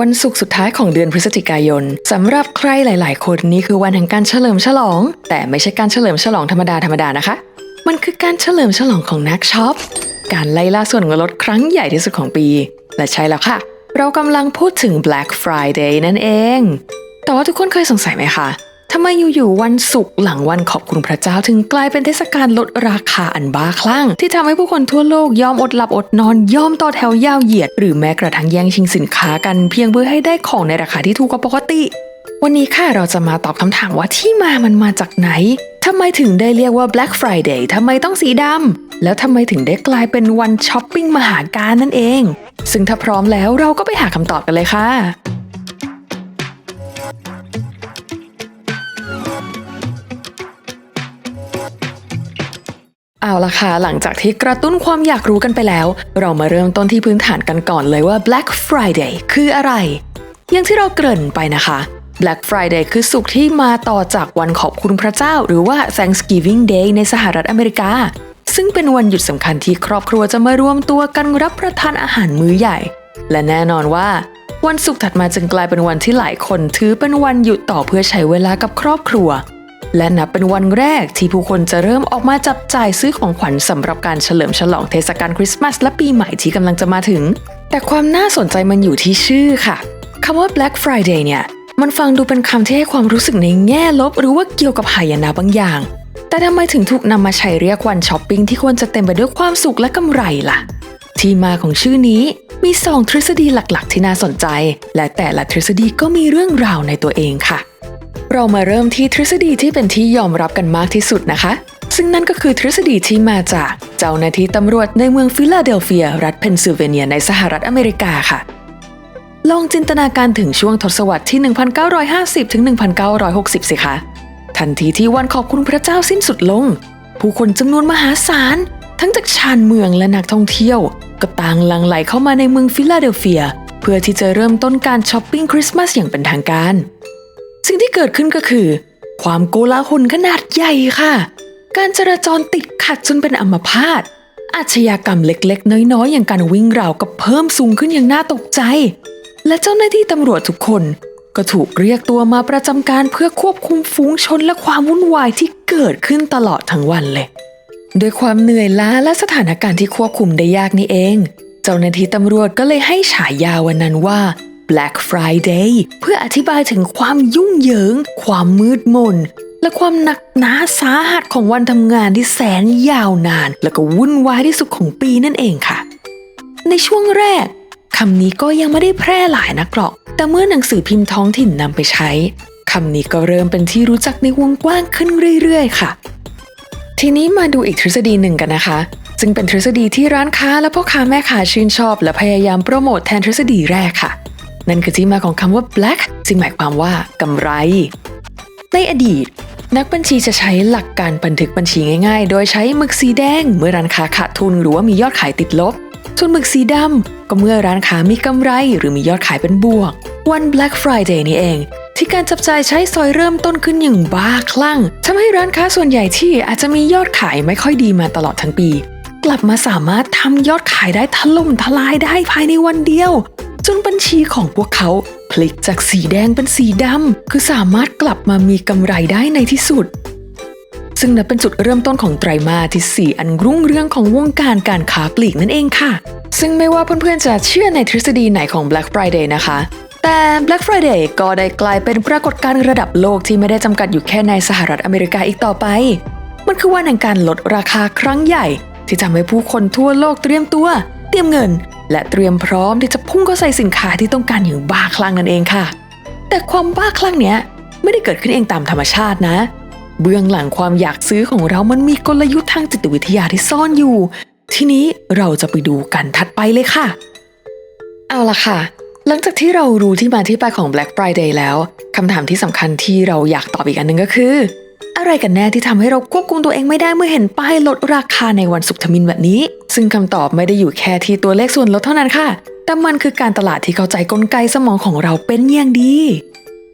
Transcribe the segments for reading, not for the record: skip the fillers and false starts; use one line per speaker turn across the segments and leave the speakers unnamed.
วันศุกร์สุดท้ายของเดือนพฤศจิกายนสำหรับใครหลายๆคนนี่คือวันแห่งการเฉลิมฉลองแต่ไม่ใช่การเฉลิมฉลองธรรมดานะคะมันคือการเฉลิมฉลองของนักช็อปการไล่ล่าส่วนลดครั้งใหญ่ที่สุดของปีและใช่แล้วค่ะเรากำลังพูดถึง Black Friday นั่นเองแต่ว่าทุกคนเคยสงสัยไหมคะทำไมอยู่ๆวันศุกร์หลังวันขอบคุณพระเจ้าถึงกลายเป็นเทศกาลลดราคาอันบ้าคลั่งที่ทำให้ผู้คนทั่วโลกยอมอดหลับอดนอนยอมต่อแถวยาวเหยียดหรือแม้กระทั่งแย่งชิงสินค้ากันเพียงเพื่อให้ได้ของในราคาที่ถูกกว่าปกติวันนี้ค่ะเราจะมาตอบคำถามว่าที่มันมาจากไหนทำไมถึงได้เรียกว่า Black Friday ทำไมต้องสีดำแล้วทำไมถึงได้กลายเป็นวันช้อปปิ้งมหาการนั่นเองซึ่งถ้าพร้อมแล้วเราก็ไปหาคำตอบกันเลยค่ะเอาล่ะค่ะหลังจากที่กระตุ้นความอยากรู้กันไปแล้วเรามาเริ่มต้นที่พื้นฐานกันก่อนเลยว่า Black Friday คืออะไรอย่างที่เราเกริ่นไปนะคะ Black Friday คือศุกร์ที่มาต่อจากวันขอบคุณพระเจ้าหรือว่า Thanksgiving Day ในสหรัฐอเมริกาซึ่งเป็นวันหยุดสำคัญที่ครอบครัวจะมารวมตัวกันรับประทานอาหารมื้อใหญ่และแน่นอนว่าวันศุกร์ถัดมาจึงกลายเป็นวันที่หลายคนถือเป็นวันหยุดต่อเพื่อใช้เวลากับครอบครัวและนับเป็นวันแรกที่ผู้คนจะเริ่มออกมาจับจ่ายซื้อของขวัญสำหรับการเฉลิมฉลองเทศกาลคริสต์มาสและปีใหม่ที่กำลังจะมาถึงแต่ความน่าสนใจมันอยู่ที่ชื่อค่ะคำว่า Black Friday เนี่ยมันฟังดูเป็นคำที่ให้ความรู้สึกในแง่ลบหรือว่าเกี่ยวกับหายนะบางอย่างแต่ทำไมถึงถูกนำมาใช้เรียกวันช้อปปิ้งที่ควรจะเต็มไปด้วยความสุขและกำไรล่ะที่มาของชื่อนี้มี2ทฤษฎีหลักๆที่น่าสนใจและแต่ละทฤษฎีก็มีเรื่องราวในตัวเองค่ะเรามาเริ่มที่ทฤษฎีที่เป็นที่ยอมรับกันมากที่สุดนะคะซึ่งนั่นก็คือทฤษฎีที่มาจากเจ้าหน้าที่ตำรวจในเมืองฟิลาเดลเฟียรัฐเพนซิลเวเนียในสหรัฐอเมริกาค่ะลองจินตนาการถึงช่วงทศวรรษที่ 1950 ถึง 1960 สิคะทันทีที่วันขอบคุณพระเจ้าสิ้นสุดลงผู้คนจำนวนมหาศาลทั้งจากชานเมืองและนักท่องเที่ยวก็ต่างหลั่งไหลเข้ามาในเมืองฟิลาเดลเฟียเพื่อที่จะเริ่มต้นการช้อปปิ้งคริสต์มาสอย่างเป็นทางการสิ่งที่เกิดขึ้นก็คือความโกลาหลขนาดใหญ่ค่ะการจราจรติดขัดจนเป็นอัมพาตอาชญากรรมเล็กๆน้อยๆอย่างการวิ่งราวก็เพิ่มสูงขึ้นอย่างน่าตกใจและเจ้าหน้าที่ตำรวจทุกคนก็ถูกเรียกตัวมาประจำการเพื่อควบคุมฝูงชนและความวุ่นวายที่เกิดขึ้นตลอดทั้งวันเลยด้วยความเหนื่อยล้าและสถานการณ์ที่ควบคุมได้ยากนี่เองเจ้าหน้าที่ตำรวจก็เลยให้ฉายาวันนั้นว่า Black Friday เพื่ออธิบายถึงความยุ่งเหยิงความมืดมนและความหนักหนาสาหัสของวันทำงานที่แสนยาวนานและก็วุ่นวายที่สุดของปีนั่นเองค่ะในช่วงแรกคำนี้ก็ยังไม่ได้แพร่หลายนักหรอกแต่เมื่อหนังสือพิมพ์ท้องถิ่นนำไปใช้คำนี้ก็เริ่มเป็นที่รู้จักในวงกว้างขึ้นเรื่อยๆค่ะทีนี้มาดูอีกทฤษฎีหนึ่งกันนะคะซึ่งเป็นทฤษฎีที่ร้านค้าและพ่อค้าแม่ค้าชื่นชอบและพยายามโปรโมทแทนทฤษฎีแรกค่ะนั่นคือที่มาของคำว่า black ซึ่งหมายความว่ากำไรในอดีตนักบัญชีจะใช้หลักการบันทึกบัญชีง่ายๆโดยใช้หมึกสีแดงเมื่อร้านค้าขาดทุนหรือว่ามียอดขายติดลบส่วนหมึกสีดำก็เมื่อร้านค้ามีกำไรหรือมียอดขายเป็นบวกวัน Black Friday นี่เองที่การจับจ่ายใช้สอยเริ่มต้นขึ้นอย่างบ้าคลั่งทำให้ร้านค้าส่วนใหญ่ที่อาจจะมียอดขายไม่ค่อยดีมาตลอดทั้งปีกลับมาสามารถทำยอดขายได้ถล่มทลายได้ภายในวันเดียวจนบัญชีของพวกเขาพลิกจากสีแดงเป็นสีดำคือสามารถกลับมามีกำไรได้ในที่สุดซึ่งนับเป็นจุดเริ่มต้นของไตรมาสที่4อันรุ่งเรืองของวงการการค้าปลีกนั่นเองค่ะซึ่งไม่ว่าเพื่อนๆจะเชื่อในทฤษฎีไหนของ Black Friday นะคะแต่ Black Friday ก็ได้กลายเป็นปรากฏการณ์ระดับโลกที่ไม่ได้จำกัดอยู่แค่ในสหรัฐอเมริกาอีกต่อไปมันคือวันแห่งการลดราคาครั้งใหญ่ที่ทำให้ผู้คนทั่วโลกเตรียมตัวเตรียมเงินและเตรียมพร้อมที่จะพุ่งเข้าใส่สินค้าที่ต้องการอย่างบ้าคลั่งนั่นเองค่ะแต่ความบ้าคลั่งเนี้ยไม่ได้เกิดขึ้นเองตามธรรมชาตินะเบื้องหลังความอยากซื้อของเรามันมีกลยุทธ์ทางจิตวิทยาที่ซ่อนอยู่ทีนี้เราจะไปดูกันถัดไปเลยค่ะเอาล่ะค่ะหลังจากที่เรารู้ที่มาที่ไปของ Black Friday แล้วคำถามที่สำคัญที่เราอยากตอบอีกอันหนึ่งก็คืออะไรกันแน่ที่ทำให้เราควบคุมตัวเองไม่ได้เมื่อเห็นป้ายลดราคาในวันศุกร์ทมิฬแบบนี้ซึ่งคำตอบไม่ได้อยู่แค่ที่ตัวเลขส่วนลดเท่านั้นค่ะแต่มันคือการตลาดที่เข้าใจกลไกสมองของเราเป็นอย่างดี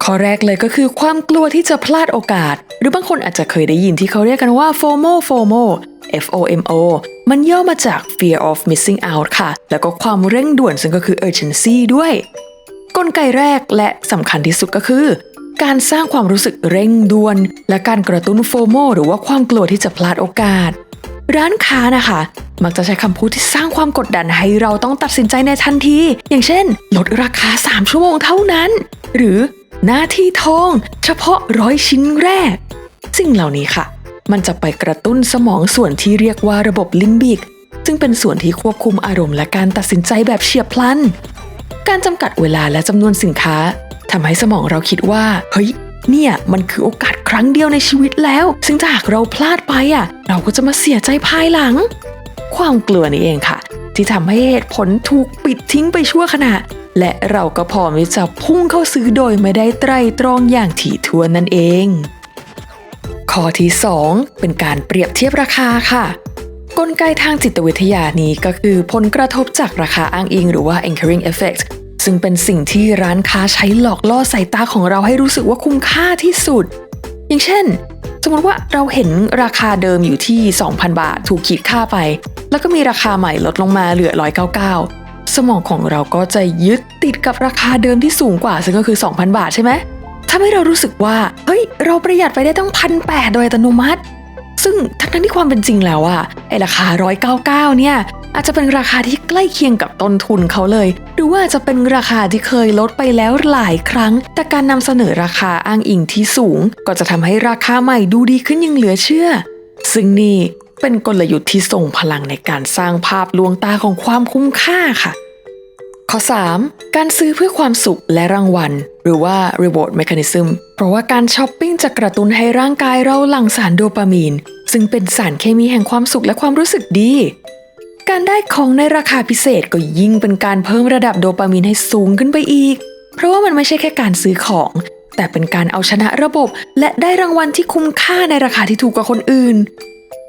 ข้อแรกเลยก็คือความกลัวที่จะพลาดโอกาสหรือบางคนอาจจะเคยได้ยินที่เขาเรียกกันว่า FOMO FOMO มันย่อมาจาก Fear of Missing Out ค่ะแล้วก็ความเร่งด่วนซึ่งก็คือ Urgency ด้วย กลไกแรกและสำคัญที่สุดก็คือการสร้างความรู้สึกเร่งด่วนและการกระตุ้นโฟโมหรือว่าความกลัวที่จะพลาดโอกาสร้านค้านะคะมักจะใช้คำพูดที่สร้างความกดดันให้เราต้องตัดสินใจในทันทีอย่างเช่นลดราคา3 ชั่วโมงเท่านั้นหรือหน้าที่ทองเฉพาะ100 ชิ้นแรกสิ่งเหล่านี้ค่ะมันจะไปกระตุ้นสมองส่วนที่เรียกว่าระบบลิมบิกซึ่งเป็นส่วนที่ควบคุมอารมณ์และการตัดสินใจแบบเฉียบพลันการจำกัดเวลาและจำนวนสินค้าทำให้สมองเราคิดว่าเฮ้ยเนี่ยมันคือโอกาสครั้งเดียวในชีวิตแล้วซึ่งถ้าหากเราพลาดไปเราก็จะมาเสียใจภายหลังความกลัวนี่เองค่ะที่ทำให้เหตุผลถูกปิดทิ้งไปชั่วขณะและเราก็พร้อมที่จะพุ่งเข้าซื้อโดยไม่ได้ไตร่ตรองอย่างถี่ถ้วนนั่นเองข้อที่ 2เป็นการเปรียบเทียบราคาค่ะกลไกทางจิตวิทยานี้ก็คือผลกระทบจากราคาอ้างอิงหรือว่า anchoring effect ซึ่งเป็นสิ่งที่ร้านค้าใช้หลอกล่อสายตาของเราให้รู้สึกว่าคุ้มค่าที่สุดอย่างเช่นสมมติว่าเราเห็นราคาเดิมอยู่ที่ 2,000 บาทถูกขีดค่าไปแล้วก็มีราคาใหม่ลดลงมาเหลือ199สมองของเราก็จะยึดติดกับราคาเดิมที่สูงกว่าซึ่งก็คือ 2,000 บาทใช่ไหมทำให้เรารู้สึกว่าเฮ้ยเราประหยัดไปได้ตั้ง 1,800 โดยอัตโนมัติซึ่งทั้งที่ความเป็นจริงแล้วไอ้ราคา199เนี่ยอาจจะเป็นราคาที่ใกล้เคียงกับต้นทุนเขาเลยหรือว่าจะเป็นราคาที่เคยลดไปแล้วหลายครั้งแต่การนำเสนอราคาอ้างอิงที่สูงก็จะทำให้ราคาใหม่ดูดีขึ้นอย่างเหลือเชื่อซึ่งนี่เป็นกลยุทธ์ที่ส่งพลังในการสร้างภาพลวงตาของความคุ้มค่าค่ะข้อ 3การซื้อเพื่อความสุขและรางวัลหรือว่า reward mechanism เพราะว่าการช้อปปิ้งจะกระตุ้นให้ร่างกายเราหลั่งสารโดปามีนซึ่งเป็นสารเคมีแห่งความสุขและความรู้สึกดีการได้ของในราคาพิเศษก็ยิ่งเป็นการเพิ่มระดับโดปามีนให้สูงขึ้นไปอีกเพราะว่ามันไม่ใช่แค่การซื้อของแต่เป็นการเอาชนะระบบและได้รางวัลที่คุ้มค่าในราคาที่ถูกกว่าคนอื่น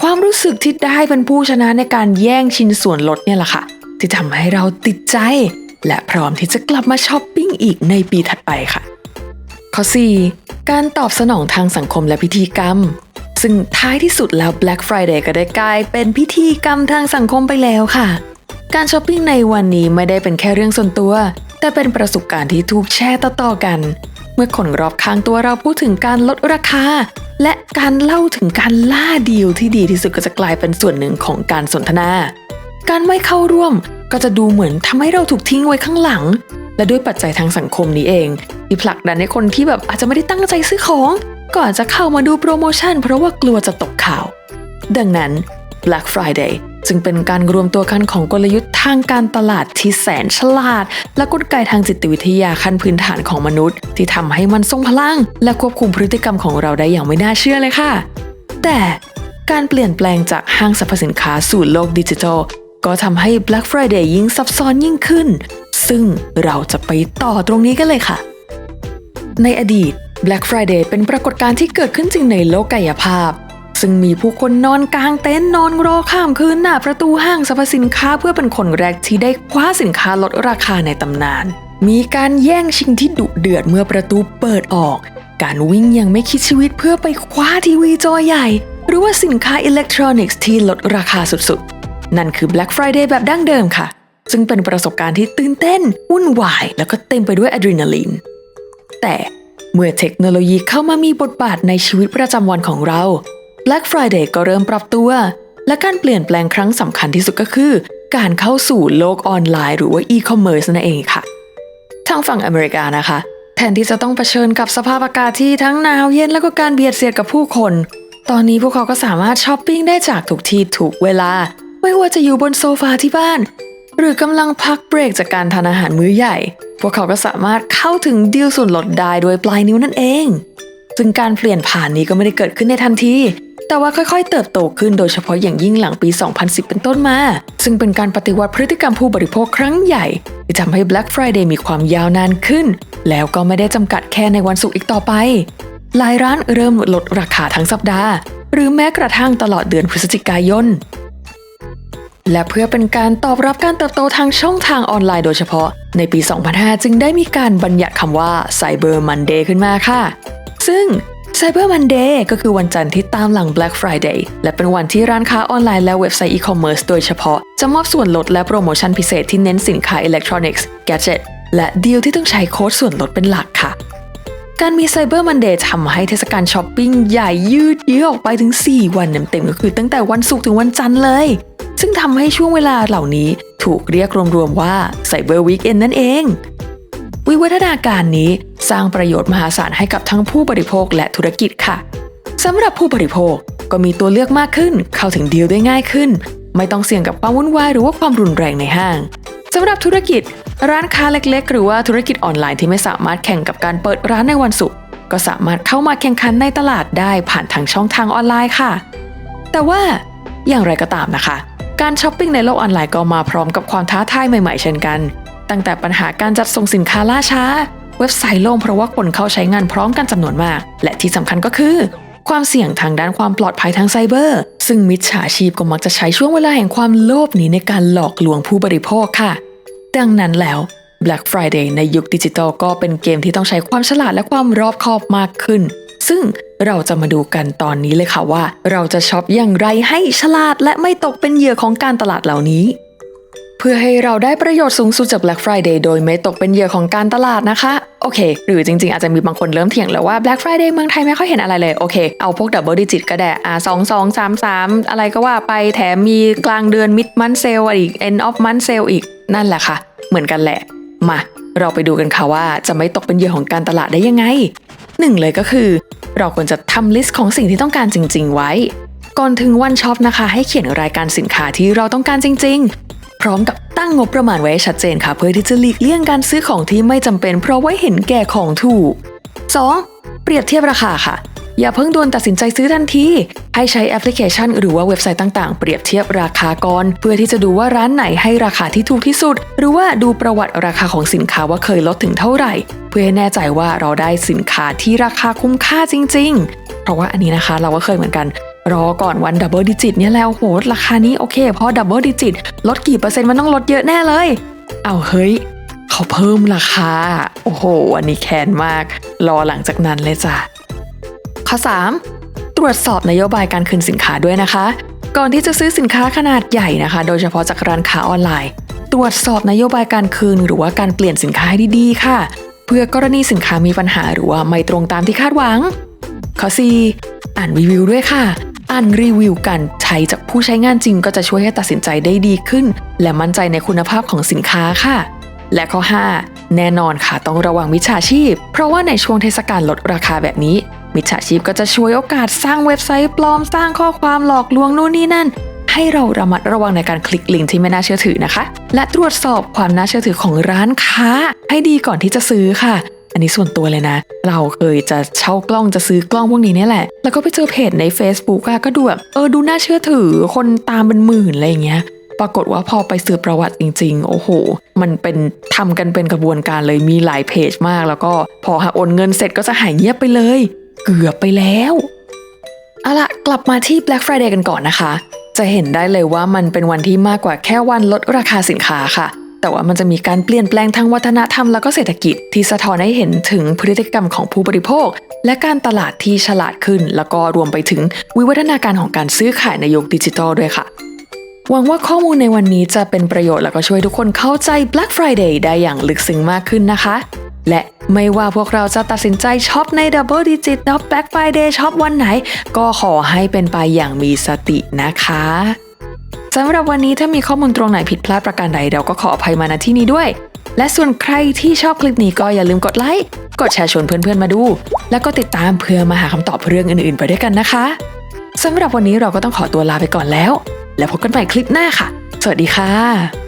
ความรู้สึกที่ได้เป็นผู้ชนะในการแย่งชิงส่วนลดเนี่ยแหละค่ะที่ทำให้เราติดใจและพร้อมที่จะกลับมาช้อปปิ้งอีกในปีถัดไปค่ะข้อ 4การตอบสนองทางสังคมและพิธีกรรมซึ่งท้ายที่สุดแล้ว Black Friday ก็ได้กลายเป็นพิธีกรรมทางสังคมไปแล้วค่ะการช้อปปิ้งในวันนี้ไม่ได้เป็นแค่เรื่องส่วนตัวแต่เป็นประสบการณ์ที่ถูกแชร์ต่อๆกันเมื่อคนรอบข้างตัวเราพูดถึงการลดราคาและการเล่าถึงการล่าดีลที่ดีที่สุดก็จะกลายเป็นส่วนหนึ่งของการสนทนาการไม่เข้าร่วมก็จะดูเหมือนทำให้เราถูกทิ้งไว้ข้างหลังและด้วยปัจจัยทางสังคมนี้เองที่ผลักดันให้คนที่อาจจะไม่ได้ตั้งใจซื้อของก็อาจจะเข้ามาดูโปรโมชั่นเพราะว่ากลัวจะตกข่าวดังนั้น Black Friday จึงเป็นการรวมตัวกันของกลยุทธ์ทางการตลาดที่แสนฉลาดและกลไกทางจิตวิทยาขั้นพื้นฐานของมนุษย์ที่ทำให้มันทรงพลังและควบคุมพฤติกรรมของเราได้อย่างไม่น่าเชื่อเลยค่ะแต่การเปลี่ยนแปลงจากห้างสรรพสินค้าสู่โลกดิจิทัลก็ทำให้ Black Friday ยิ่งซับซ้อนยิ่งขึ้นซึ่งเราจะไปต่อตรงนี้กันเลยค่ะในอดีต Black Friday เป็นปรากฏการณ์ที่เกิดขึ้นจริงในโลกกายภาพซึ่งมีผู้คนนอนกลางเต็นท์นอนรอข้ามคืนหน้าประตูห้างสรรพสินค้าเพื่อเป็นคนแรกที่ได้คว้าสินค้าลดราคาในตำนานมีการแย่งชิงที่ดุเดือดเมื่อประตูเปิดออกการวิ่งยังไม่คิดชีวิตเพื่อไปคว้าทีวีจอใหญ่หรือว่าสินค้าอิเล็กทรอนิกส์ที่ลดราคาสุดๆนั่นคือ Black Friday แบบดั้งเดิมค่ะซึ่งเป็นประสบการณ์ที่ตื่นเต้นวุ่นวายแล้วก็เต็มไปด้วยอะดรีนาลีนแต่เมื่อเทคโนโลยีเข้ามามีบทบาทในชีวิตประจำวันของเรา Black Friday ก็เริ่มปรับตัวและการเปลี่ยนแปลงครั้งสำคัญที่สุดก็คือการเข้าสู่โลกออนไลน์หรือว่า e-commerce นั่นเองค่ะทางฝั่งอเมริกานะคะแทนที่จะต้องเผชิญกับสภาพอากาศที่ทั้งหนาวเย็นแล้วก็การเบียดเสียดกับผู้คนตอนนี้พวกเขาก็สามารถช้อปปิ้งได้จากทุกที่ทุกเวลาไม่ว่าจะอยู่บนโซฟาที่บ้านหรือกำลังพักเบรกจากการทานอาหารมื้อใหญ่พวกเขาก็สามารถเข้าถึงดีลส่วนลดได้โดยปลายนิ้วนั่นเองซึ่งการเปลี่ยนผ่านนี้ก็ไม่ได้เกิดขึ้นในทันทีแต่ว่าค่อยๆเติบโตขึ้นโดยเฉพาะอย่างยิ่งหลังปี 2010 เป็นต้นมาซึ่งเป็นการปฏิวัติพฤติกรรมผู้บริโภคครั้งใหญ่ที่ทำให้ Black Friday มีความยาวนานขึ้นแล้วก็ไม่ได้จำกัดแค่ในวันศุกร์อีกต่อไปหลายร้านเริ่มลดราคาทั้งสัปดาห์หรือแม้กระทั่งตลอดเดือนพฤศจิกายนและเพื่อเป็นการตอบรับการเติบโตทางช่องทางออนไลน์โดยเฉพาะในปี 2005 จึงได้มีการบัญญัติคำว่า Cyber Monday ขึ้นมาค่ะซึ่ง Cyber Monday ก็คือวันจันทร์ที่ตามหลัง Black Friday และเป็นวันที่ร้านค้าออนไลน์และเว็บไซต์ e-commerce โดยเฉพาะจะมอบส่วนลดและโปรโมชั่นพิเศษที่เน้นสินค้าอิเล็กทรอนิกส์ แกดเจ็ต และดีลที่ต้องใช้โค้ดส่วนลดเป็นหลักค่ะการมี Cyber Monday ทำให้เทศกาลช้อปปิ้งใหญ่ยืดเยื้อออกไปถึง4วันเต็มๆก็คือตั้งแต่วันศุกร์ถึงวันจันทร์เลยซึ่งทำให้ช่วงเวลาเหล่านี้ถูกเรียกรวมๆว่า Cyber Weekend นั่นเองวิวัฒนาการนี้สร้างประโยชน์มหาศาลให้กับทั้งผู้บริโภคและธุรกิจค่ะสำหรับผู้บริโภคก็มีตัวเลือกมากขึ้นเข้าถึงดีลได้ง่ายขึ้นไม่ต้องเสี่ยงกับความวุ่นวายหรือว่าความรุนแรงในห้างสำหรับธุรกิจร้านค้าเล็กๆหรือว่าธุรกิจออนไลน์ที่ไม่สามารถแข่งกับการเปิดร้านในวันศุกร์ก็สามารถเข้ามาแข่งขันในตลาดได้ผ่านทางช่องทางออนไลน์ค่ะแต่ว่าอย่างไรก็ตามนะคะการช้อปปิ้งในโลกออนไลน์ก็มาพร้อมกับความท้าทายใหม่ๆเช่นกันตั้งแต่ปัญหาการจัดส่งสินค้าล่าช้าเว็บไซต์ล่มเพราะว่าคนเข้าใช้งานพร้อมกันจำนวนมากและที่สำคัญก็คือความเสี่ยงทางด้านความปลอดภัยทางไซเบอร์ซึ่งมิจฉาชีพก็มักจะใช้ช่วงเวลาแห่งความโลภนี้ในการหลอกลวงผู้บริโภคค่ะดังนั้นแล้ว Black Friday ในยุคดิจิทัลก็เป็นเกมที่ต้องใช้ความฉลาดและความรอบคอบมากขึ้นซึ่งเราจะมาดูกันตอนนี้เลยค่ะว่าเราจะช็อปอย่างไรให้ฉลาดและไม่ตกเป็นเหยื่อของการตลาดเหล่านี้เพื่อให้เราได้ประโยชน์สูงสุดจาก Black Friday โดยไม่ตกเป็นเหยื่อของการตลาดนะคะโอเคหรือจริงๆอาจจะมีบางคนเริ่มเถียงแล้วว่า Black Friday เมืองไทยไม่ค่อยเห็นอะไรเลยโอเคเอาพวก Double Digit ก็ได้2233อะไรก็ว่าไปแถมมีกลางเดือน Mid Month Sale อีก End of Month Sale อีกนั่นแหละค่ะเหมือนกันแหละมาเราไปดูกันค่ะว่าจะไม่ตกเป็นเหยื่อของการตลาดได้ยังไง1เลยก็คือเราควรจะทำลิสต์ของสิ่งที่ต้องการจริงๆไว้ก่อนถึงวันช็อปนะคะให้เขียนรายการสินค้าที่เราต้องการจริงๆพร้อมกับตั้งงบประมาณไว้ชัดเจนค่ะเพื่อที่จะหลีกเลี่ยงการซื้อของที่ไม่จำเป็นเพราะว่าเห็นแก่ของถูก 2. เปรียบเทียบราคาค่ะอย่าเพิ่งด่วนตัดสินใจซื้อทันทีให้ใช้แอปพลิเคชันหรือว่าเว็บไซต์ต่างๆเปรียบเทียบราคาก่อนเพื่อที่จะดูว่าร้านไหนให้ราคาที่ถูกที่สุดหรือว่าดูประวัติราคาของสินค้าว่าเคยลดถึงเท่าไหร่เพื่อให้แน่ใจว่าเราได้สินค้าที่ราคาคุ้มค่าจริงๆเพราะว่าอันนี้นะคะเราก็เคยเหมือนกันรอก่อนวันดับเบิลดิจิตเนี่ยแล้วโหราคานี้โอเคพอดับเบิลดิจิตลดกี่เปอร์เซ็นต์มันต้องลดเยอะแน่เลยเอาเฮ้ยเขาเพิ่มราคาโอ้โหอันนี้แค้นมากรอหลังจากนั้นเลยจ้ะข้อ 3. ตรวจสอบนโยบายการคืนสินค้าด้วยนะคะก่อนที่จะซื้อสินค้าขนาดใหญ่นะคะโดยเฉพาะจากร้านค้าออนไลน์ตรวจสอบนโยบายการคืนหรือว่าการเปลี่ยนสินค้าให้ดีๆค่ะเพื่อกรณีสินค้ามีปัญหาหรือว่าไม่ตรงตามที่คาดหวังข้อ 4. อ่านรีวิวด้วยค่ะอ่านรีวิวกันใช้จากผู้ใช้งานจริงก็จะช่วยให้ตัดสินใจได้ดีขึ้นและมั่นใจในคุณภาพของสินค้าค่ะและข้อ 5. แน่นอนค่ะต้องระวังมิจฉาชีพเพราะว่าในช่วงเทศกาลลดราคาแบบนี้มิจฉาชีพก็จะช่วยโอกาสสร้างเว็บไซต์ปลอมสร้างข้อความหลอกลวงนู่นนี่นั่นให้เราระมัดระวังในการคลิกลิงก์ที่ไม่น่าเชื่อถือนะคะและตรวจสอบความน่าเชื่อถือของร้านค้าให้ดีก่อนที่จะซื้อค่ะอันนี้ส่วนตัวเลยนะเราเคยจะเช่ากล้องจะซื้อกล้องพวกนี้เนี่ยแหละแล้วก็ไปเจอเพจใน Facebook ก็ดูแบบดูน่าเชื่อถือคนตามเป็นหมื่นอะไรอย่างเงี้ยปรากฏว่าพอไปสืบประวัติจริงๆโอ้โหมันเป็นทำกันเป็นกระบวนการเลยมีหลายเพจมากแล้วก็พอหาโอนเงินเสร็จก็จะหายเงียบไปเลยเกือบไปแล้วเอาล่ะกลับมาที่ Black Friday กันก่อนนะคะจะเห็นได้เลยว่ามันเป็นวันที่มากกว่าแค่วันลดราคาสินค้าค่ะแต่ว่ามันจะมีการเปลี่ยนแปลงทางวัฒนธรรมแล้วก็เศรษฐกิจที่สะท้อนให้เห็นถึงพฤติกรรมของผู้บริโภคและการตลาดที่ฉลาดขึ้นแล้วก็รวมไปถึงวิวัฒนาการของการซื้อขายในยุคดิจิทัลด้วยค่ะหวังว่าข้อมูลในวันนี้จะเป็นประโยชน์แล้วก็ช่วยทุกคนเข้าใจ Black Friday ได้อย่างลึกซึ้งมากขึ้นนะคะและไม่ว่าพวกเราจะตัดสินใจช็อปใน Double Digit และ Black Friday ช็อปวันไหนก็ขอให้เป็นไปอย่างมีสตินะคะสำหรับวันนี้ถ้ามีข้อมูลตรงไหนผิดพลาดประการใดเราก็ขออภัยมาณที่นี้ด้วยและส่วนใครที่ชอบคลิปนี้ก็อย่าลืมกดไลค์กดแชร์ชวนเพื่อนๆมาดูแล้วก็ติดตามเพื่อมาหาคำตอบเรื่องอื่นๆไปด้วยกันนะคะสำหรับวันนี้เราก็ต้องขอตัวลาไปก่อนแล้วพบกันใหม่คลิปหน้าค่ะสวัสดีค่ะ